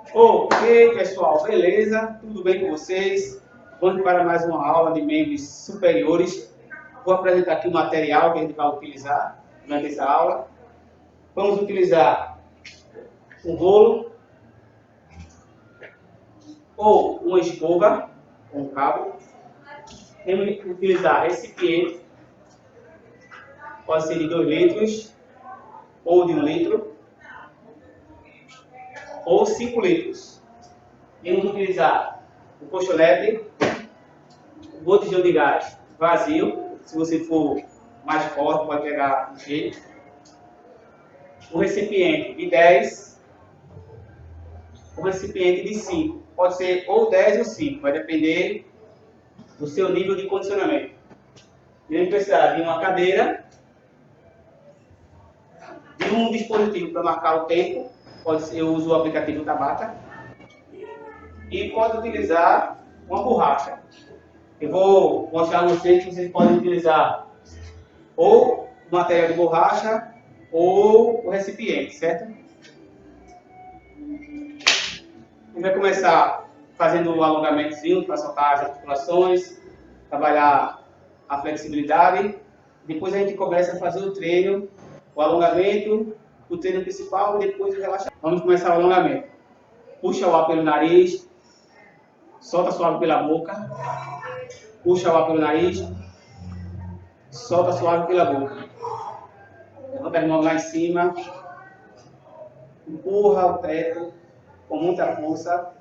Ok, pessoal, beleza? Tudo bem com vocês? Vamos para mais uma aula de membros superiores. Vou apresentar aqui o material que a gente vai utilizar durante essa aula. Vamos utilizar um rolo ou uma escova com cabo. Vamos utilizar recipiente, pode ser de 2 litros ou de 1 litro ou 5 litros. Vamos utilizar o colchonete, o botijão de gás vazio, se você for mais forte pode pegar um jeito. O recipiente de 10, o recipiente de 5. Pode ser ou 10 ou 5, vai depender do seu nível de condicionamento. Iremos precisar de uma cadeira, de um dispositivo para marcar o tempo, pode ser, eu uso o aplicativo Tabata, e pode utilizar uma borracha. Eu vou mostrar a vocês que vocês podem utilizar ou o material de borracha ou o recipiente, certo? A gente vai começar fazendo um alongamentozinho para soltar as articulações, trabalhar a flexibilidade. Depois a gente começa a fazer o treino, o alongamento, o treino principal e depois o relaxamento. Vamos começar o alongamento. Puxa o ar pelo nariz, solta suave pela boca, puxa o ar pelo nariz, solta suave pela boca. Levanta as mãos lá em cima, empurra o teto com muita força.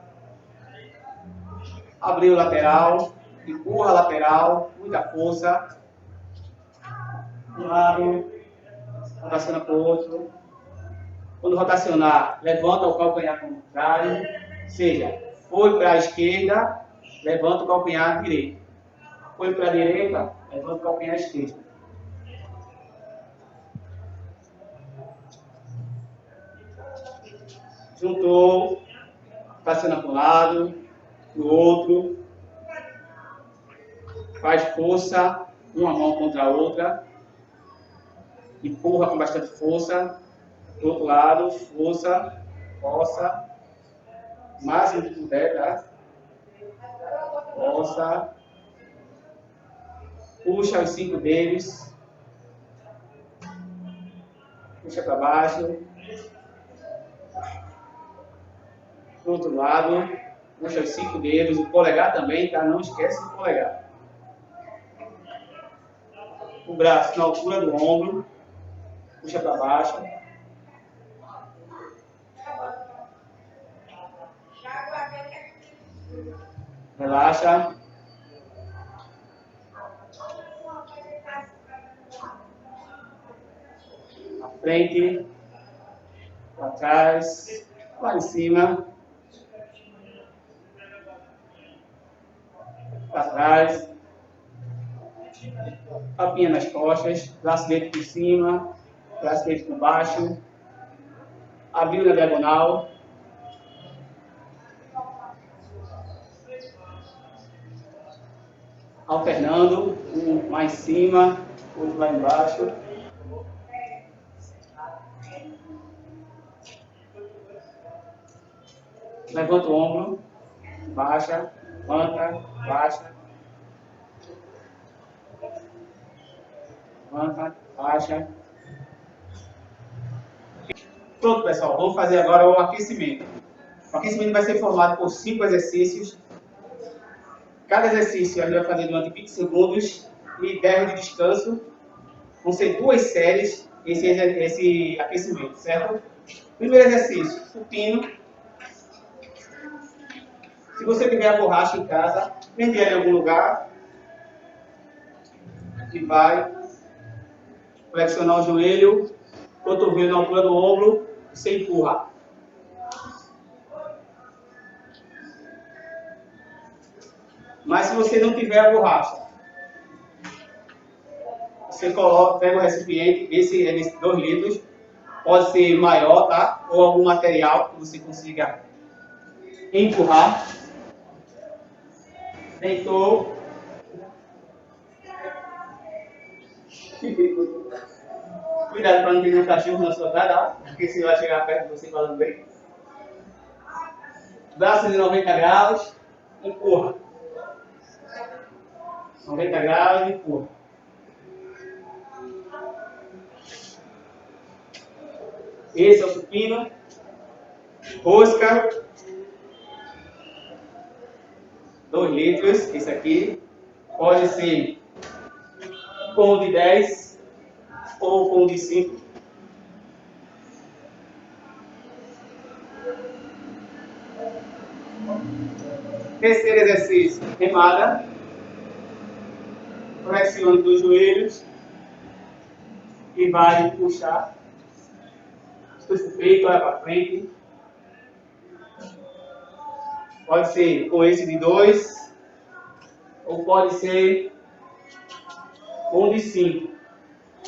Abriu o lateral, empurra a lateral, muita força. Um lado, rotaciona para o outro. Quando rotacionar, levanta o calcanhar contrário, ou seja, foi para a esquerda, levanta o calcanhar direito. Foi para a direita, levanta o calcanhar esquerdo. Juntou, rotaciona para um lado, para o outro. Faz força, uma mão contra a outra. Empurra com bastante força. Do outro lado, força, força. O máximo que puder, tá? Força. Puxa os 5 dedos. Puxa para baixo. Do outro lado, puxa os 5 dedos. O polegar também, tá? Não esquece do polegar. O braço na altura do ombro. Puxa para baixo. Relaxa. À frente. Para trás. Lá em cima. Para trás. Papinha nas costas. Braço direito por cima. Braço direito por baixo. Abriu na diagonal. Alternando, um lá em cima, outro lá embaixo. Levanta o ombro, baixa, levanta, baixa. Levanta, baixa. Pronto, pessoal, vamos fazer agora o aquecimento. O aquecimento vai ser formado por 5 exercícios. Cada exercício a gente vai fazer durante 20 segundos e 10 de descanso. Vão ser 2 séries esse aquecimento, certo? Primeiro exercício, supino. Se você tiver a borracha em casa, prende ela em algum lugar e vai flexionar o joelho, cotovelo na altura do ombro, você empurra. Mas se você não tiver a borracha, você coloca, pega o recipiente, esse é de 2 litros, pode ser maior, tá? Ou algum material que você consiga empurrar. Deitou. Cuidado para não ter um cachorro na sua cara, porque você vai chegar perto de você falando bem. Braços de 90 graus, empurra. 90 graus, empurra. Esse é o supino. Rosca. 2 litros, esse aqui. Pode ser com o de 10 ou com o de 5. Terceiro exercício, remada. Flexione dos joelhos. E vai puxar. Puxa o peito, olha para frente. Pode ser com esse de 2. Ou pode ser com o de 5.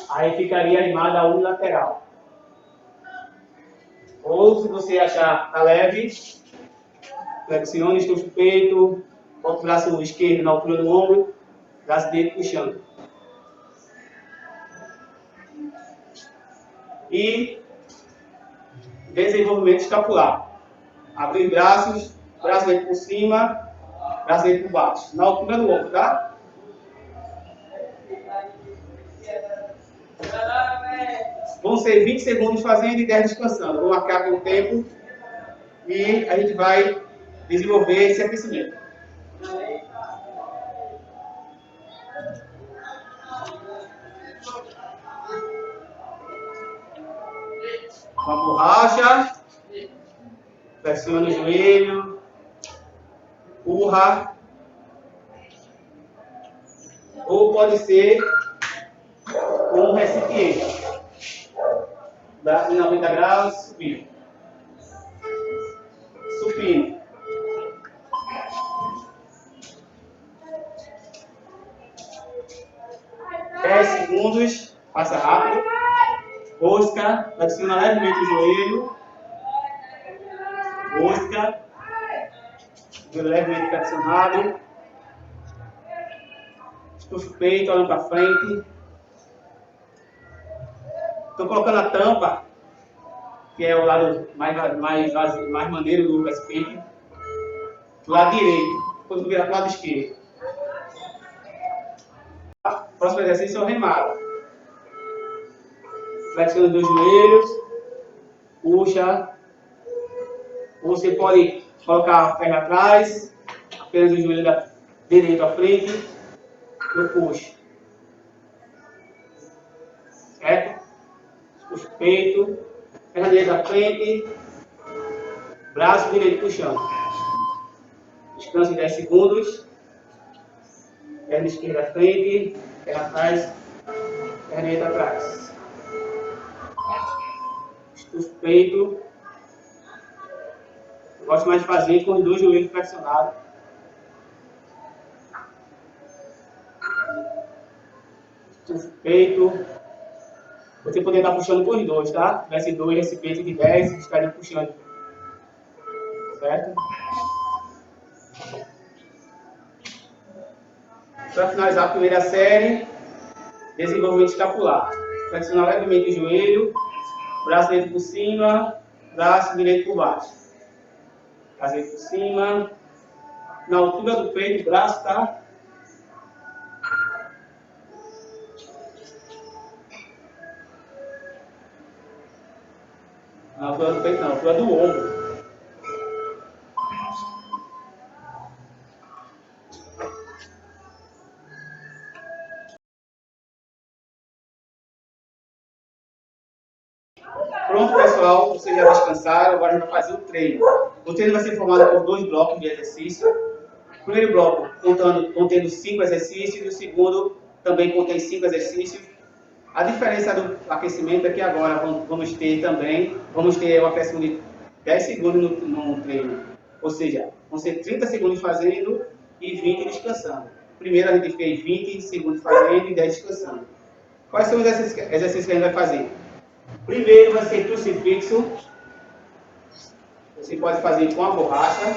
Aí ficaria animada unilateral. Ou se você achar tá leve, flexione, estufa o peito, bota o braço esquerdo na altura do ombro, braço direito puxando. E desenvolvimento escapular. Abrir braços, braço direito por cima, braço direito por baixo, na altura do ombro, tá? Vão ser 20 segundos fazendo e 10 descansando. Vou marcar com o tempo e a gente vai desenvolver esse aquecimento. Com a borracha, pressiona o joelho, empurra. Ou pode ser com um recipiente. Braço de 90 graus, supino. Supino. Dez segundos, passa rápido. Rosca, flexiona levemente o joelho. Rosca. Joelho levemente flexionado. Estufa o peito, olhando para frente. Estou colocando a tampa, que é o lado mais maneiro do recipiente, do lado direito. Depois vou virar para o lado esquerdo. O próximo exercício é o remada. Flexiona os dois joelhos, puxa. Você pode colocar a perna atrás, apenas o joelho direito à frente, eu puxo. Certo? Puxa o peito, perna direita à frente, braço direito puxando. Descanso em 10 segundos. Perna esquerda à frente, perna atrás, perna direita atrás. Estufa o peito. Eu gosto mais de fazer com os dois joelhos flexionados. Estufa o peito. Você poderia estar puxando com os dois, tá? Se tivesse 2 recipientes de 10, estaria puxando. Certo? Para finalizar a primeira série, desenvolvimento escapular. Flexionar levemente o joelho, braço direito por cima, braço direito por baixo. Braço direito por cima, na altura do peito, o braço tá. Na altura do peito não, na altura do ombro. Pronto, pessoal, vocês já descansaram, agora a gente vai fazer o treino. O treino vai ser formado por 2 blocos de exercício. O primeiro bloco contendo 5 exercícios e o segundo também contém 5 exercícios. A diferença do aquecimento é que agora vamos ter o aquecimento de 10 segundos no treino. Ou seja, vão ser 30 segundos fazendo e 20 descansando. Primeiro a gente fez 20 segundos fazendo e 10 descansando. Quais são os exercícios que a gente vai fazer? Primeiro vai ser crucifixo. Você pode fazer com a borracha.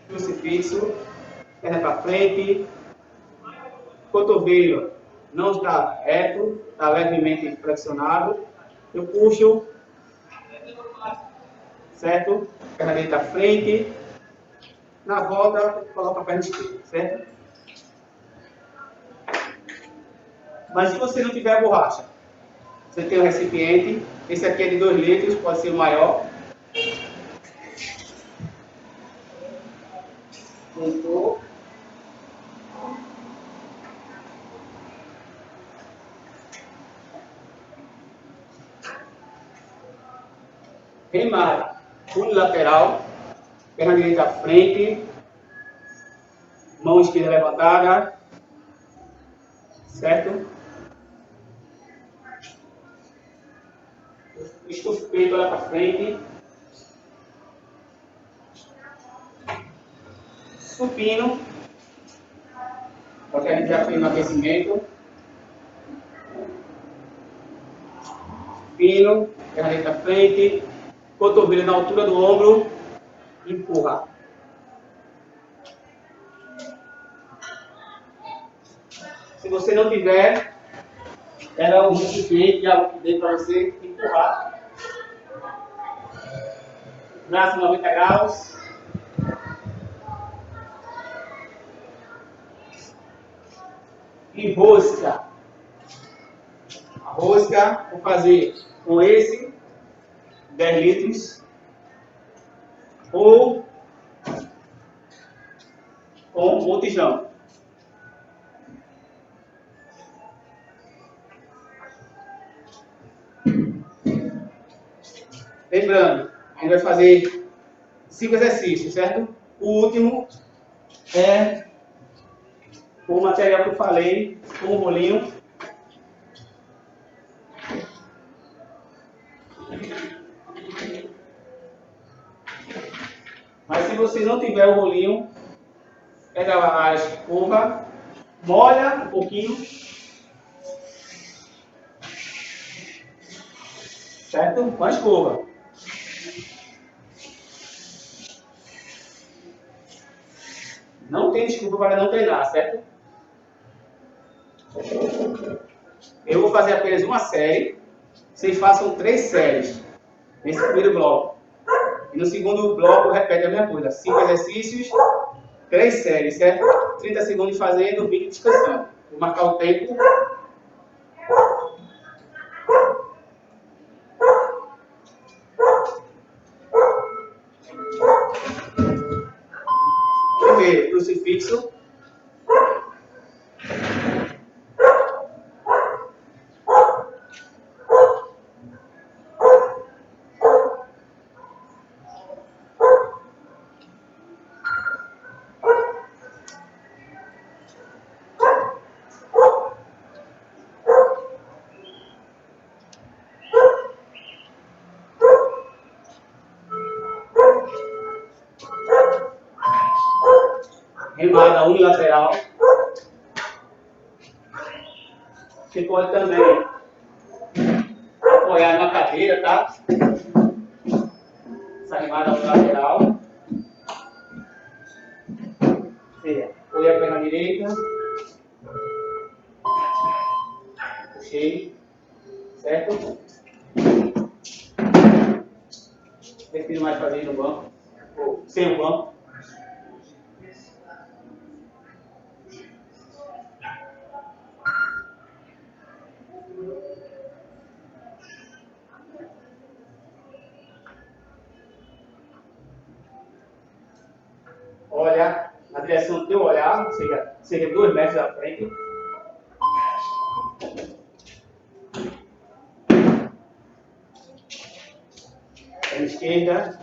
Crucifixo. Perna para frente. Cotovelo não está reto, está levemente flexionado. Eu puxo certo? Perna direita à frente. Na volta, coloca a perna esquerda, certo? Mas se você não tiver a borracha, você tem um recipiente. Esse aqui é de 2 litros, pode ser o maior. Juntou. Remada, unilateral, perna direita à frente, mão esquerda levantada, certo? Estufa o peito, olha para frente. Supino, porque a gente já fez no aquecimento. Supino, perna direita à frente, cotovelo na altura do ombro, empurra. Se você não tiver, era o recipiente de água que dê para você empurrar. Braço 90 graus. E rosca. A rosca, vou fazer com esse 10 litros ou com um botijão. Lembrando, a gente vai fazer 5 exercícios, certo? O último é o material que eu falei, com o rolinho. Mas se você não tiver o rolinho, pega a escova, molha um pouquinho, certo? Com a escova. Não tem desculpa para não treinar, certo? Eu vou fazer apenas uma série. Vocês façam 3 séries nesse primeiro bloco. E no segundo bloco, repete a mesma coisa. 5 exercícios, 3 séries, certo? 30 segundos fazendo, 20 descansando. Vou marcar o tempo. Primeiro, crucifixo. Remada unilateral. Você pode também apoiar na cadeira, tá? Essa remada unilateral. Apoia a perna direita. Puxei. Certo? Prefiro mais fazer no banco. Ou sem o banco. Olha na direção do teu olhar, seja 2 metros à frente. Perna esquerda.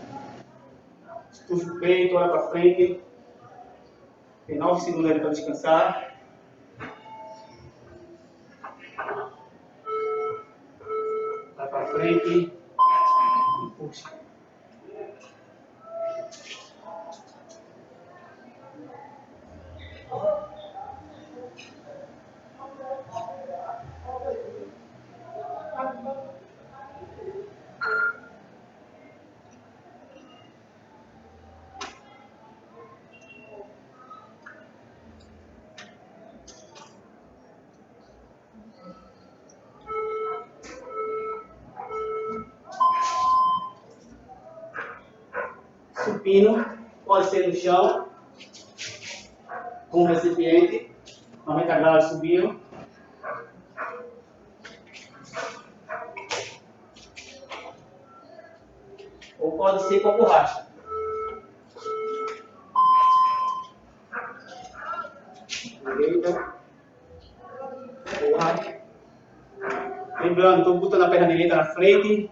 Estufa o peito, olha para frente. Tem 9 segundos ali para descansar. Vai para frente. E puxa. supino, pode ser no chão, com o recipiente, 90 graus de supino. Ou pode ser com a borracha. Direita. Borracha. Lembrando, estou botando a perna direita na frente.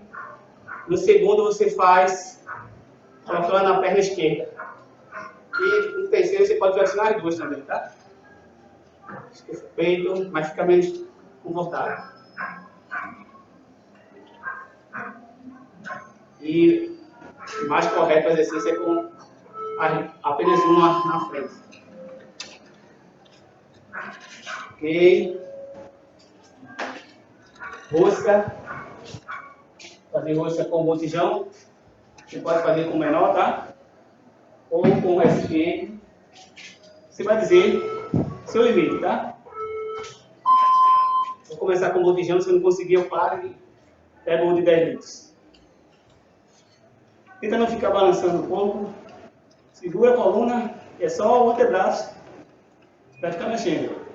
No segundo você faz colocando a perna esquerda. E no terceiro você pode flexionar as duas também, tá? Esqueça o peito, mas fica menos confortável. E o mais correto o exercício é com apenas uma na frente. Ok. Rosca. Fazer rosca com botijão. Você pode fazer com menor, tá? Ou com o recipiente. Você vai dizer seu limite, tá? Vou começar com o botijão. Se eu não conseguir, eu paro e pego o de 10 litros. Tenta não ficar balançando o corpo. Segura a coluna. É só o antebraço para ficar mexendo.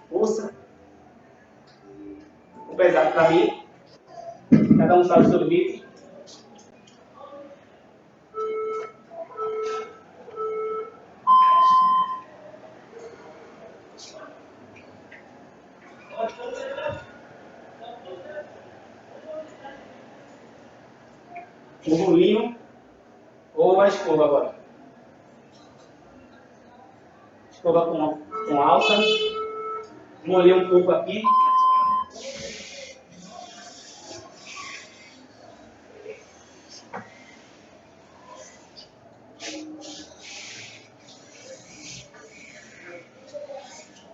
Força. O pesado para mim. Cada um sabe o seu limite. O rolinho ou a escova agora. Escova com alça. Molhei um pouco aqui.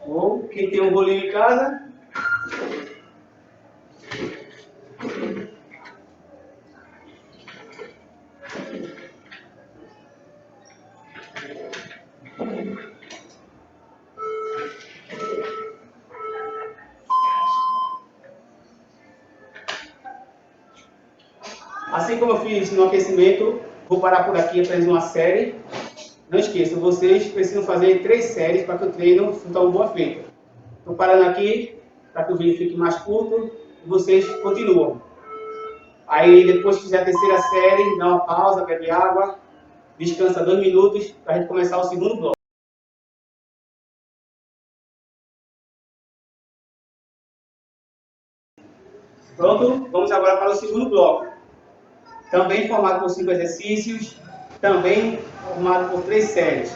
Ou quem tem um rolinho em casa, assim como eu fiz no aquecimento, vou parar por aqui apenas uma série. Não esqueçam, vocês precisam fazer 3 séries para que o treino fique uma boa feita. Estou parando aqui para que o vídeo fique mais curto e vocês continuam. Aí depois que fizer a terceira série, dá uma pausa, bebe água, descansa 2 minutos para a gente começar o segundo bloco. Pronto? Vamos agora para o segundo bloco. Também formado por 5 exercícios, também formado por 3 séries.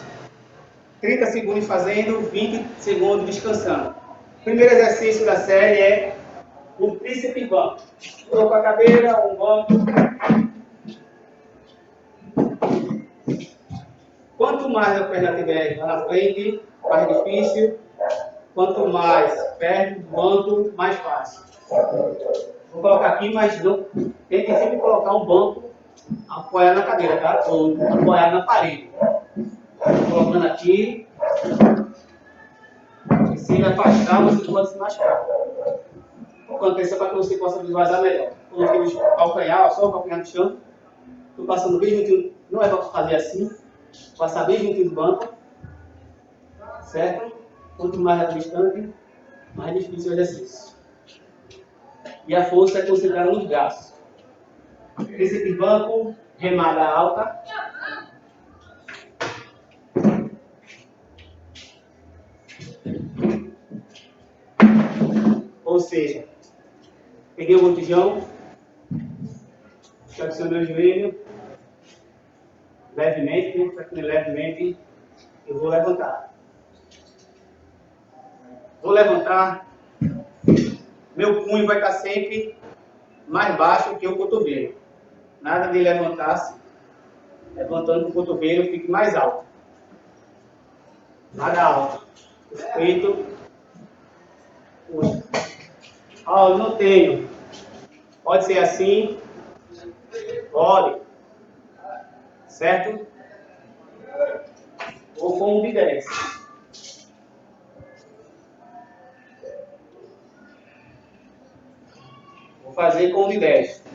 30 segundos fazendo, 20 segundos descansando. O primeiro exercício da série é o tríceps banco. Coloco a cadeira, um banco. Quanto mais a perna estiver lá na frente, mais difícil. Quanto mais perto do banco, mais fácil. Vou colocar aqui, mas não tente sempre colocar um banco apoiado na cadeira, tá? Ou apoiado na parede. Colocando aqui. E se ele afastar, você pode se machucar. Aconteça para que você possa visualizar melhor. Coloquei o calcanhar, só o calcanhar no chão. Estou passando bem juntinho. Não é para fazer assim. Passar bem juntinho do banco. Certo? Quanto mais distante, mais difícil o exercício. E a força é concentrada nos braços. Tríceps banco, remada alta. Ou seja, peguei o botijão, flexionei o joelho, levemente, eu vou levantar. Vou levantar, meu punho vai estar sempre mais baixo que o cotovelo. Nada de levantar-se, levantando que o cotovelo fique mais alto. Nada alto. O peito, puxa. Eu não tenho. Pode ser assim. Pode. Certo? Ou com um de 10. Vou fazer com um de 10.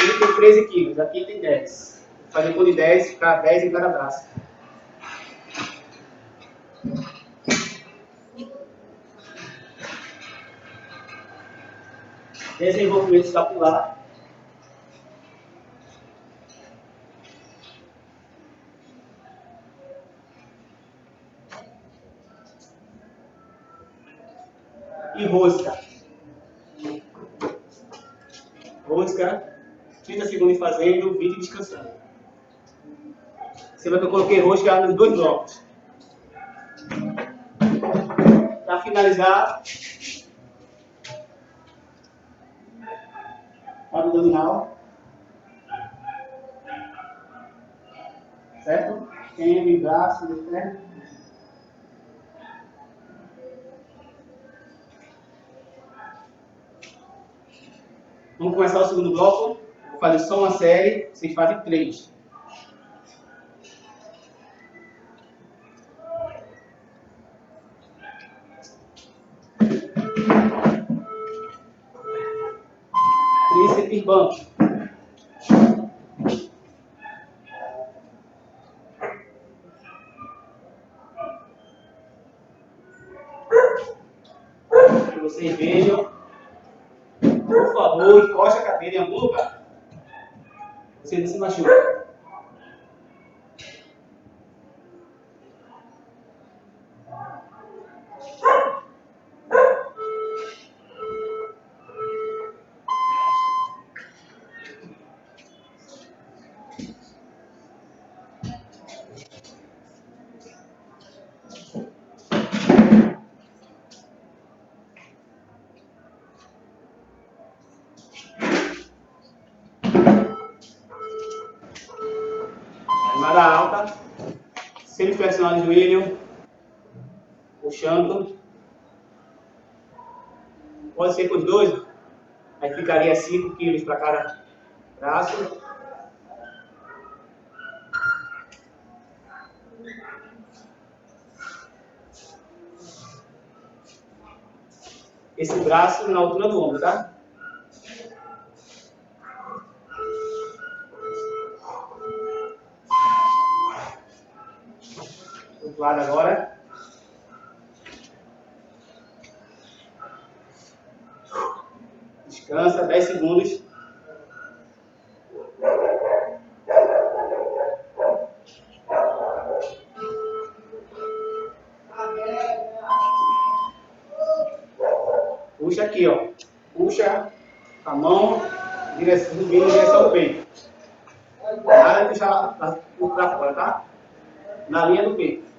Aqui tem 13 quilos, aqui tem 10. Vou fazer com de 10, ficar 10 em cada braço. Desenvolvimento escapular. E rosca. Rosca, 30 segundos fazendo, 20 descansando. Você vê que eu coloquei rosca nos dois blocos. Para finalizar, abdominal. Certo? Tem braço, né? Vamos começar o segundo bloco. Vou fazer só uma série, vocês fazem 3. Tríceps banco. Que vocês vejam. Por favor, encoste a cadeira em algum lugar. Você não se machuca. Camada alta. Semiflexional de joelho. Puxando. Pode ser com os dois. Aí ficaria 5 quilos para cada braço. Esse braço na altura do ombro, tá? Do lado agora. Descansa, 10 segundos. Puxa aqui, ó. Puxa a mão, subindo em direção ao peito. Nada de puxar para fora, tá? Na linha do peito.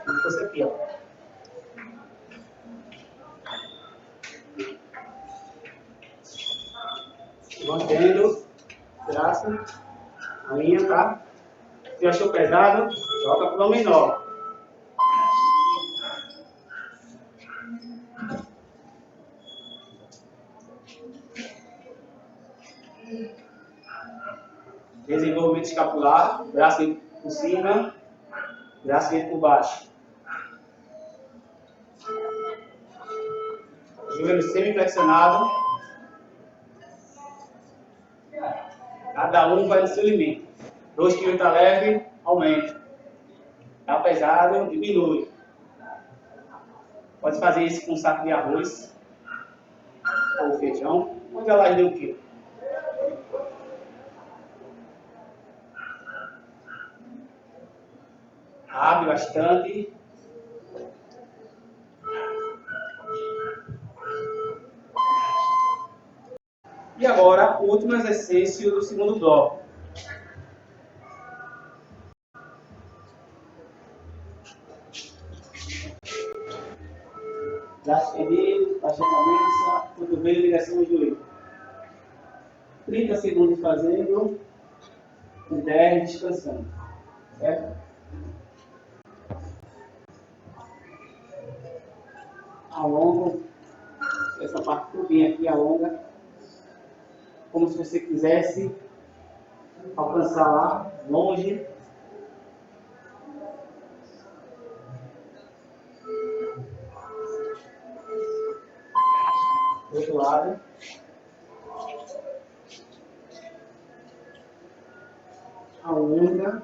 Como se fosse aqui, ó. Mantendo o braço, a linha, tá? Se achou pesado, joga para o menor. Desenvolvimento escapular, braço por cima, braço por baixo. Joelho semi-flexionado. Cada um vai no seu limite. 2 kg está leve, aumenta. Está pesado, diminui. Pode fazer isso com um saco de arroz ou feijão. Onde ela deu o quilo? Abre bastante. E agora, o último exercício do segundo bloco. Braço estendido, baixa a cabeça, cotovelo em direção ao joelho. 30 segundos fazendo, e 10 descansando. Certo? Alonga, essa parte todinha aqui alonga, como se você quisesse alcançar lá, longe. Do outro lado. beleza?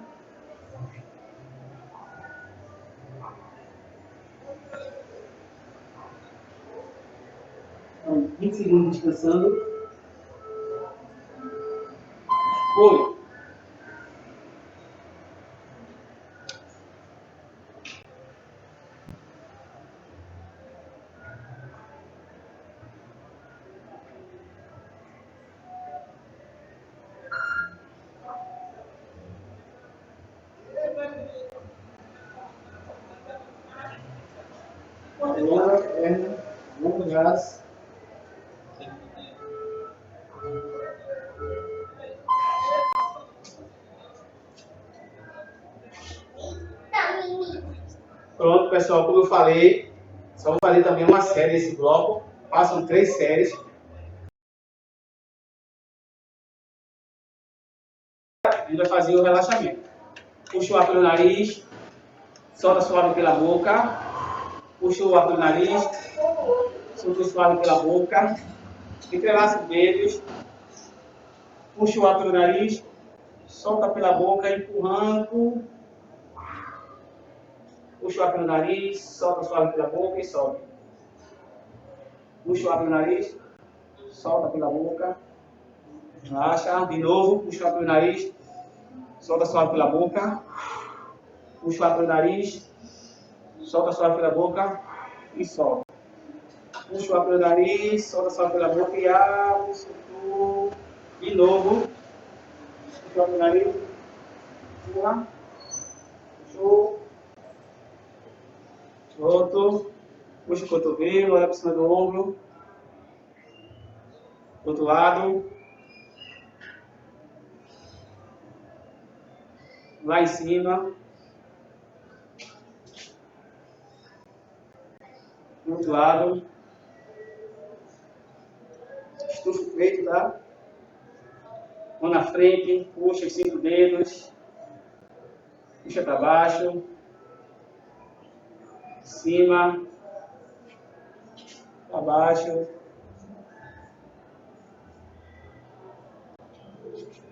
Então, 20 segundos descansando. Foi. Beleza, perna, longo gás. Pronto, pessoal, como eu falei, só vou fazer também uma série desse bloco. Passam 3 séries. A gente vai fazer o relaxamento. Puxa o ar pelo nariz, solta suave pela boca. Puxa o ar pelo nariz, solta suave pela boca. Entrelaça os dedos. Puxa o ar pelo nariz, solta pela boca, empurrando. Puxa o ar pelo nariz, solta suave pela boca e sobe. Puxa o ar pelo nariz, solta pela boca. Relaxa. De novo, puxa o ar pelo nariz, solta suave pela boca. Puxa o ar pelo nariz, solta suave pela boca e sobe. Puxa o ar pelo nariz, solta suave pela boca e abre, soltou. De novo. Puxa o ar pelo nariz. Pula. Puxou. Solto. Puxa o cotovelo, olha para cima do ombro. Outro lado. Lá em cima. Do outro lado. Estufa o peito, tá? Mão na frente, puxa os 5 dedos. Puxa para baixo. Cima. Para baixo.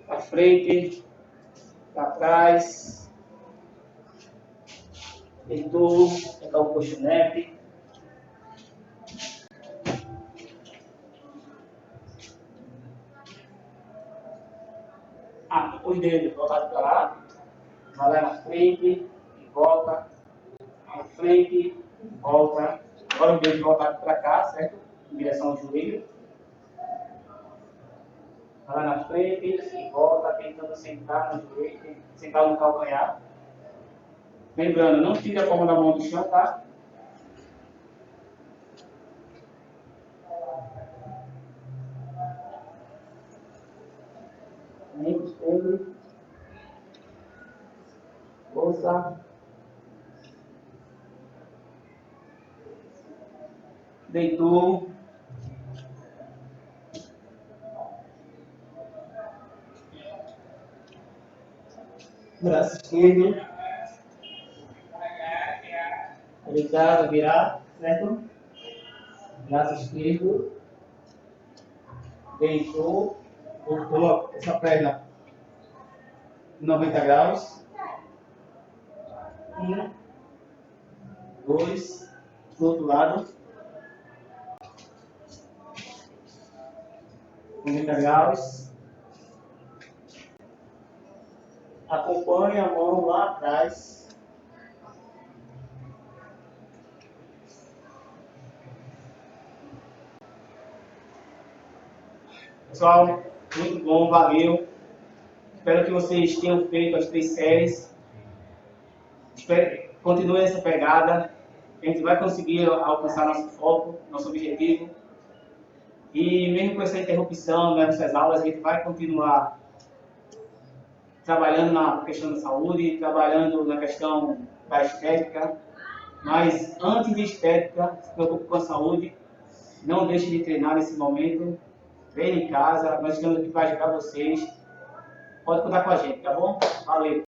Para frente. Para trás. Deitou. Pegar o colchonete. Os dedos voltados para lá, vai lá na frente e volta, na frente e volta. Agora os dedos voltados para cá, certo? Em direção ao joelho. Vai lá na frente e volta, tentando sentar no joelho, sentar no calcanhar. Lembrando, não tire a palma da mão do chão, tá? Esquerdo. Força. Deitou. Braço esquerdo. Deitar, virar, certo? Braço esquerdo. Deitou. Voltou essa perna 90 graus. 1, 2, do outro lado. 90 graus. Acompanhe a mão lá atrás. Pessoal, muito bom, valeu. Espero que vocês tenham feito as 3 séries. Espero que continue essa pegada. A gente vai conseguir alcançar nosso foco, nosso objetivo. E mesmo com essa interrupção nessas aulas, a gente vai continuar trabalhando na questão da saúde, trabalhando na questão da estética. Mas antes de estética, se preocupe com a saúde. Não deixe de treinar nesse momento. Treine em casa, nós estamos aqui para ajudar vocês. Pode contar com a gente, tá bom? Valeu!